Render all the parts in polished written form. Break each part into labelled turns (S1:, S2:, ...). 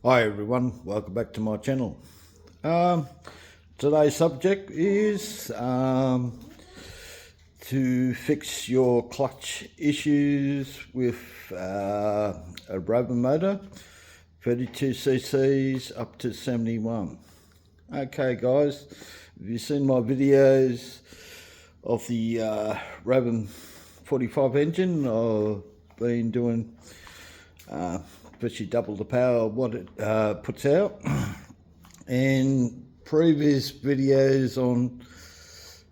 S1: Hi everyone, welcome back to my channel. Um, Today's subject is to fix your clutch issues with a Rovan motor, 32 cc's up to 71. Okay guys, have you seen my videos of the Rovan 45 engine? I've been doing virtually double the power of what it puts out. And previous videos on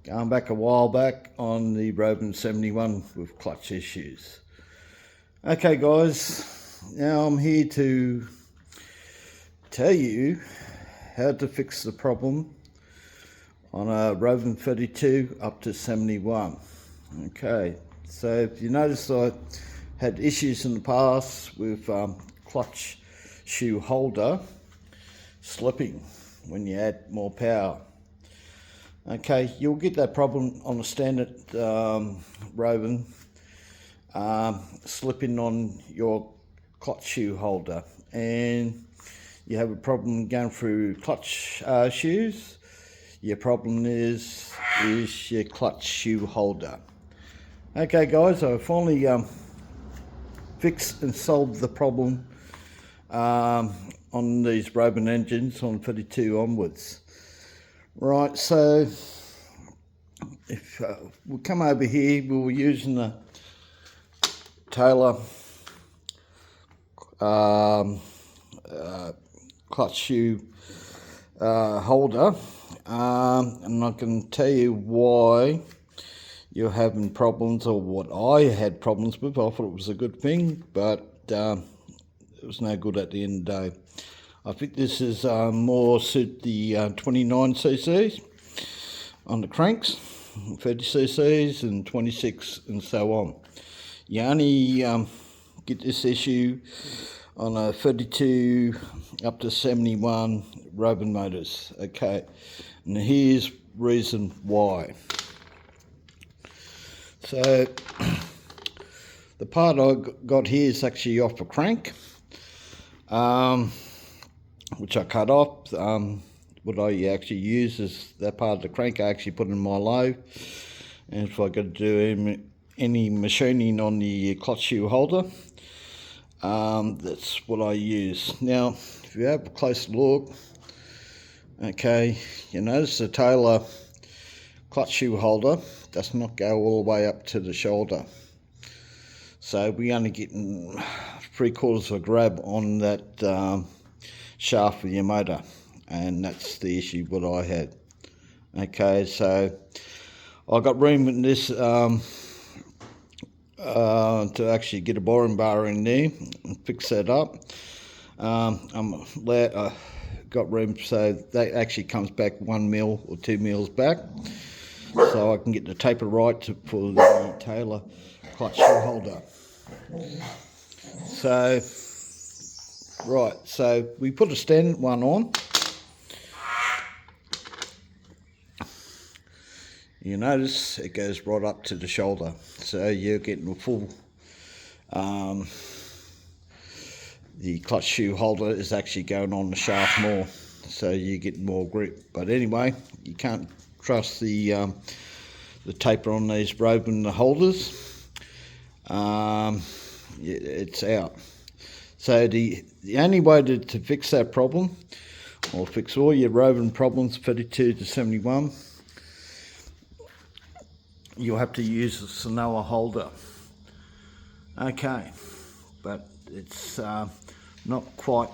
S1: going back a while back on the Rovan 71 with clutch issues. Okay guys, now I'm here to tell you how to fix the problem on a Rovan 32 up to 71. Okay, so if you notice, I had issues in the past with clutch shoe holder slipping when you add more power. Okay, you'll get that problem on a standard Rovan, slipping on your clutch shoe holder, and you have a problem going through clutch shoes. Your problem is your clutch shoe holder. Okay guys, I finally fixed and solved the problem on these Rovan engines on 32 onwards. Right, so if we come over here, we were using the Taylor clutch shoe holder, and I can tell you why you're having problems, or what I had problems with. I thought it was a good thing, but it was no good at the end of the day. I think this is more suit the 29 cc's on the cranks, 30 cc's and 26 and so on. You only get this issue on a 32 up to 71 Rovan motors. Okay, and here's reason why. So the part I got here is actually off a crank, which I cut off. What I actually use is that part of the crank I actually put in my lathe, and if I got to do any machining on the clutch shoe holder, that's what I use. Now, if you have a close look, okay, you notice the Taylor clutch shoe holder does not go all the way up to the shoulder. So we only getting 3/4 of a grab on that shaft with your motor, and that's the issue what I had. Okay, so I got room in this to actually get a boring bar in there and fix that up. Got room so that actually comes back 1 mil or 2 mils back, so I can get the taper right for the Taylor clutch shoe holder. So right, so we put a standard one on. You notice it goes right up to the shoulder, so you're getting a full, the clutch shoe holder is actually going on the shaft more, so you get more grip. But anyway, you can't trust the taper on these Rovan holders. It's out. So the only way to fix that problem, or fix all your Rovan problems 32 to 71, you'll have to use a Sanoa holder. Okay, but it's not quite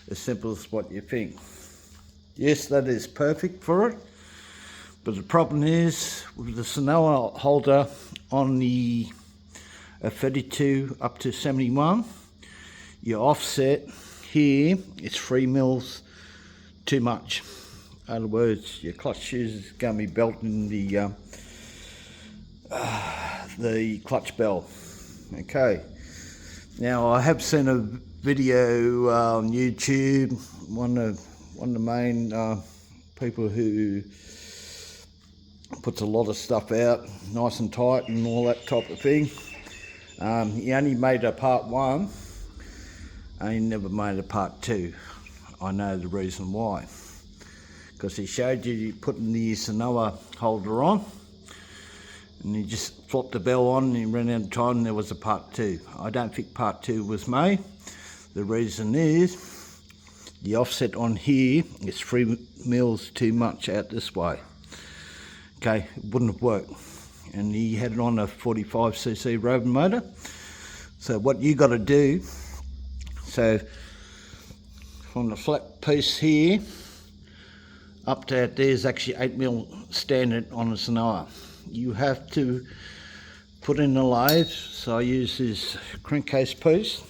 S1: as simple as what you think. Yes, that is perfect for it, but the problem is with the Sanoa holder on the 32 up to 71, your offset here is 3 mils too much. In other words, your clutch shoes is going to be belting the clutch bell. Okay, now I have seen a video on YouTube. One of the main people who puts a lot of stuff out nice and tight and all that type of thing. He only made a part one, I never made a part 2. I know the reason why. Because he showed you putting the Sanoa holder on, and you just flopped the bell on and you ran out of time and there was a part 2. I don't think part 2 was made. The reason is the offset on here is 3 mils too much out this way. Okay, it wouldn't have worked. And he had it on a 45cc Rovan motor. So what you got to do, so from the flat piece here up to out there is actually 8 mil standard on a Sanoa. You have to put in the lathe, so I use this crankcase piece,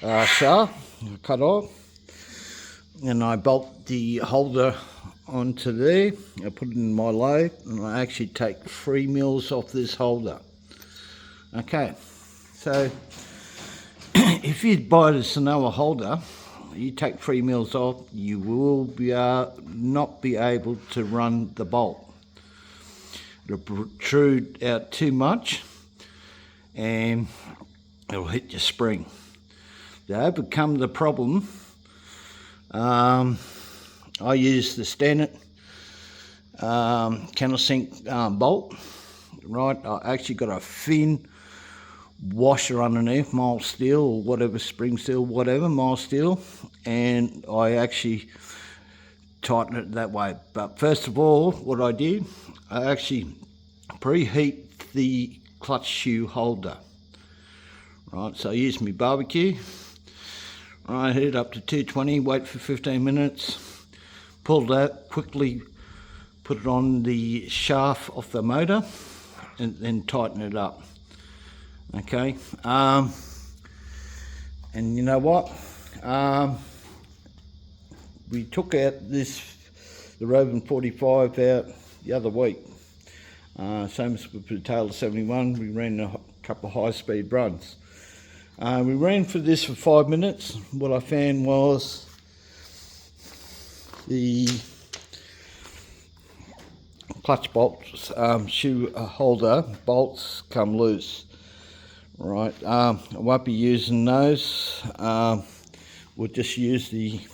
S1: shaft, cut off, and I bolt the holder onto there. I put it in my lathe, and I actually take 3 mils off this holder. Okay, so if you buy the Sanoa holder, you take 3 mils off, you will not be able to run the bolt. It'll protrude out too much and it'll hit your spring. To overcome the problem, I use the standard countersink bolt. Right, I actually got a thin washer underneath, mild steel or whatever, spring steel, whatever, mild steel, and I actually tighten it that way. But first of all, what I did, I actually preheat the clutch shoe holder. Right, so I use my barbecue. Right, heat it up to 220, wait for 15 minutes, pull that, quickly put it on the shaft of the motor, and then tighten it up. Okay, and you know what? We took out the Rovan 45 out the other week. Same as with the Taylor 71, we ran a couple of high-speed runs. We ran for this for 5 minutes. What I found was the clutch bolts, shoe holder bolts come loose. Right, I won't be using those. We'll just use these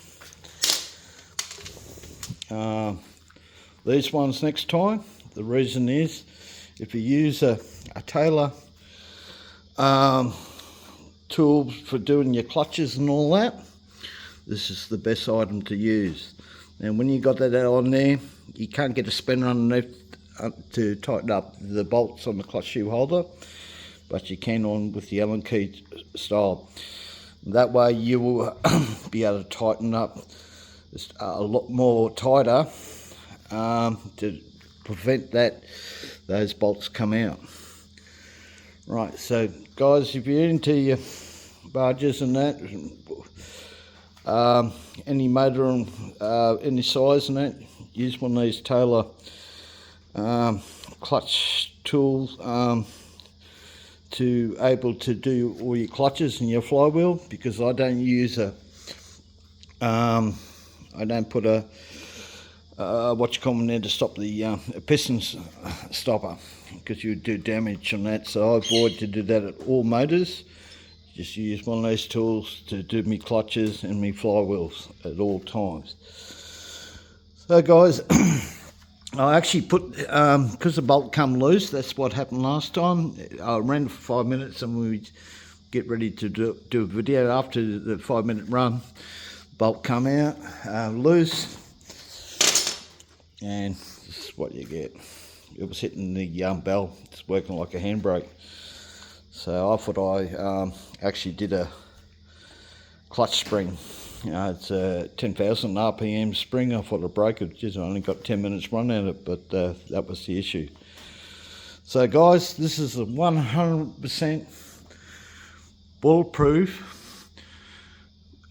S1: ones next time. The reason is, if you use a Taylor tool for doing your clutches and all that, this is the best item to use. And when you got that on there, you can't get a spinner underneath to tighten up the bolts on the clutch shoe holder, but you can on with the Allen key style. That way you will be able to tighten up a lot more tighter to prevent those bolts come out. Right, so guys, if you're into your barges and that, any motor and any size and that, use one of these Taylor clutch tools to able to do all your clutches and your flywheel, because I don't use I don't put a what you call in there to stop the piston stopper, because you do damage on that. So I avoid to do that at all motors. Just use one of those tools to do me clutches and me flywheels at all times. So guys, I actually put, because the bolt come loose, that's what happened last time. I ran for 5 minutes and we get ready to do a video. After the 5 minute run, bolt come out loose, and this is what you get. It was hitting the bell, it's working like a handbrake. So I thought I actually did a clutch spring. You know, it's a 10,000 RPM spring. I thought I broke it, just only got 10 minutes run at it, but that was the issue. So guys, this is a 100% bulletproof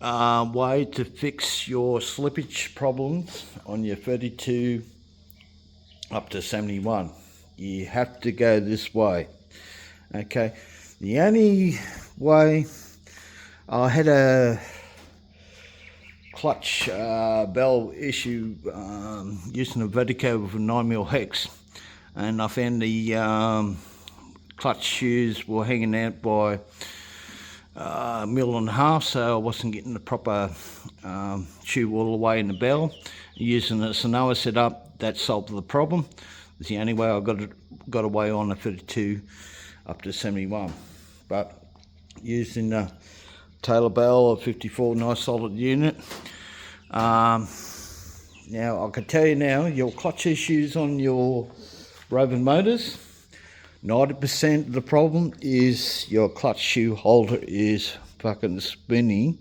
S1: way to fix your slippage problems on your 32 up to 71. You have to go this way. Okay, the only way, I had a clutch bell issue using a vertigo with a 9mm hex, and I found the clutch shoes were hanging out by mil and a half, so I wasn't getting the proper tube all the way in the bell. Using the Sanoa setup, that solved the problem. It's the only way I got away on a 32 up to 71. But using the Taylor bell of 54, nice solid unit. Now I can tell you now, your clutch issues on your Rovan motors, 90% of the problem is your clutch shoe holder is fucking spinning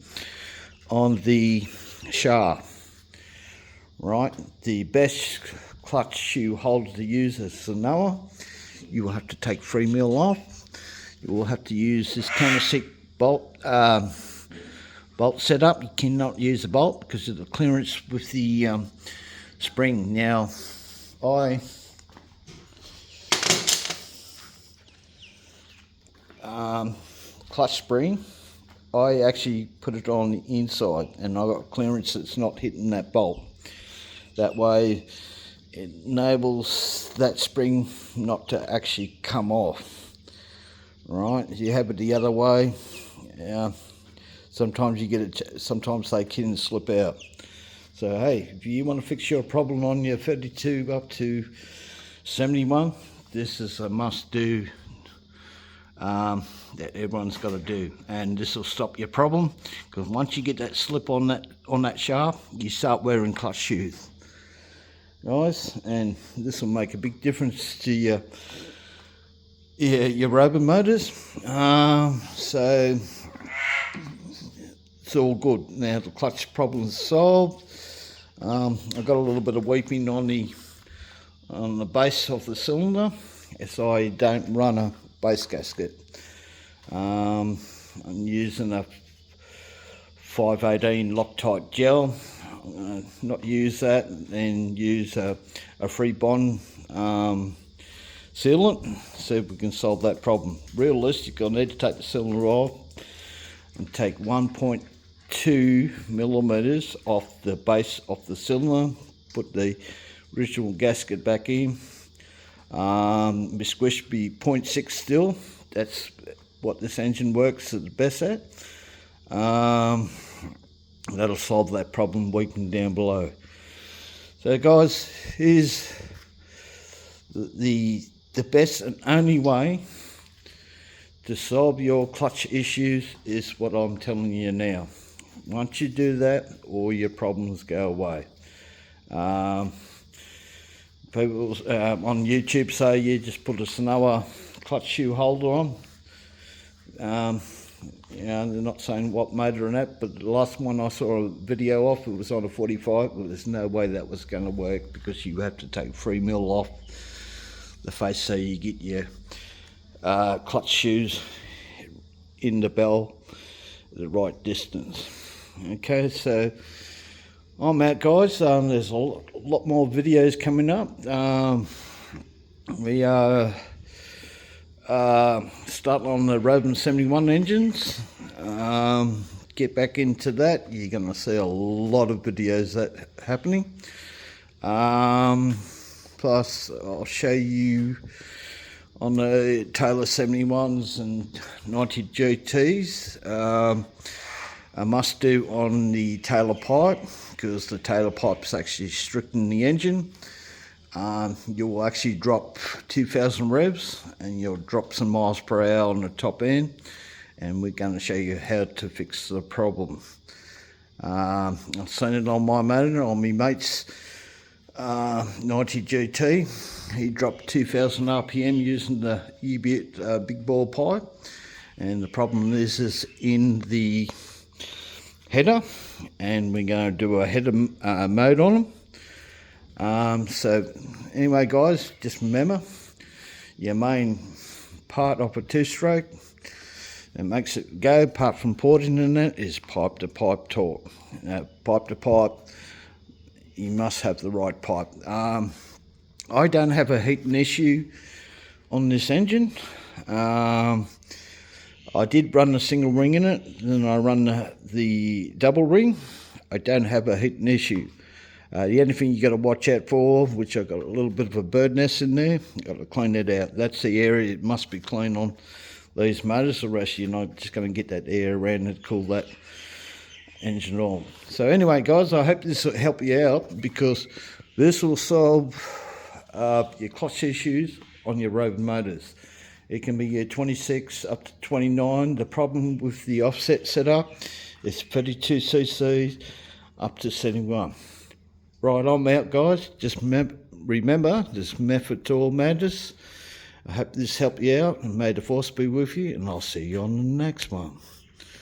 S1: on the shaft. Right, the best clutch shoe holder to use is Sanoa. You will have to take 3 mil off. You will have to use this countersink bolt setup. You cannot use a bolt because of the clearance with the spring. Now, clutch spring, I actually put it on the inside, and I got clearance that's not hitting that bolt. That way, it enables that spring not to actually come off. Right, if you have it the other way, sometimes you get it. Sometimes they can slip out. So hey, if you want to fix your problem on your 32 up to 71, this is a must-do that everyone's got to do, and this will stop your problem. Because once you get that slip on that shaft, you start wearing clutch shoes, guys, and this will make a big difference to your Rovan motors. So it's all good. Now the clutch problem is solved. I've got a little bit of weeping on the base of the cylinder, as I don't run a base gasket. I'm using a 518 Loctite gel. Not use that, and use a free bond sealant. See if we can solve that problem. Realistically, I need to take the cylinder off and take 1.2 millimeters off the base of the cylinder, put the original gasket back in. My squish be 0.6 still. That's what this engine works the best at. That'll solve that problem weeping down below. So guys, here's the best and only way to solve your clutch issues is what I'm telling you now. Once you do that, all your problems go away. People on YouTube say you just put a Sanoa clutch shoe holder on. They're not saying what motor and that, but the last one I saw a video of, it was on a 45. Well, there's no way that was going to work, because you have to take 3 mil off the face so you get your clutch shoes in the bell at the right distance. Okay, so I'm out, guys. There's a lot more videos coming up. We are starting on the Rovan 71 engines. Get back into that. You're going to see a lot of videos that happening. Plus, I'll show you on the Taylor 71s and 90 GTs. A must do on the Taylor pipe, because the Taylor pipe's actually strictening the engine. You'll actually drop 2,000 revs, and you'll drop some miles per hour on the top end, and we're going to show you how to fix the problem. I've seen it on my motor, on my mate's 90 GT. He dropped 2,000 RPM using the U-bit big bore pipe, and the problem is in the header, and we're going to do a header mode on them. So anyway, guys, just remember, your main part of a two-stroke that makes it go, apart from porting in it, is pipe to pipe torque. Pipe to pipe, you must have the right pipe. I don't have a heating issue on this engine. I did run the single ring in it, then I run the double ring. I don't have a heating issue. The only thing you got to watch out for, which I've got a little bit of a bird nest in there, got to clean that out. That's the area it must be clean on these motors, the rest you're not just going to get that air around and cool that engine on. So anyway, guys, I hope this will help you out, because this will solve your clutch issues on your Rovan motors. It can be your 26 up to 29. The problem with the offset setup is 32cc up to 71. Right, I'm out, guys. Just remember, this method to all madness. I hope this helped you out, and may the force be with you, and I'll see you on the next one.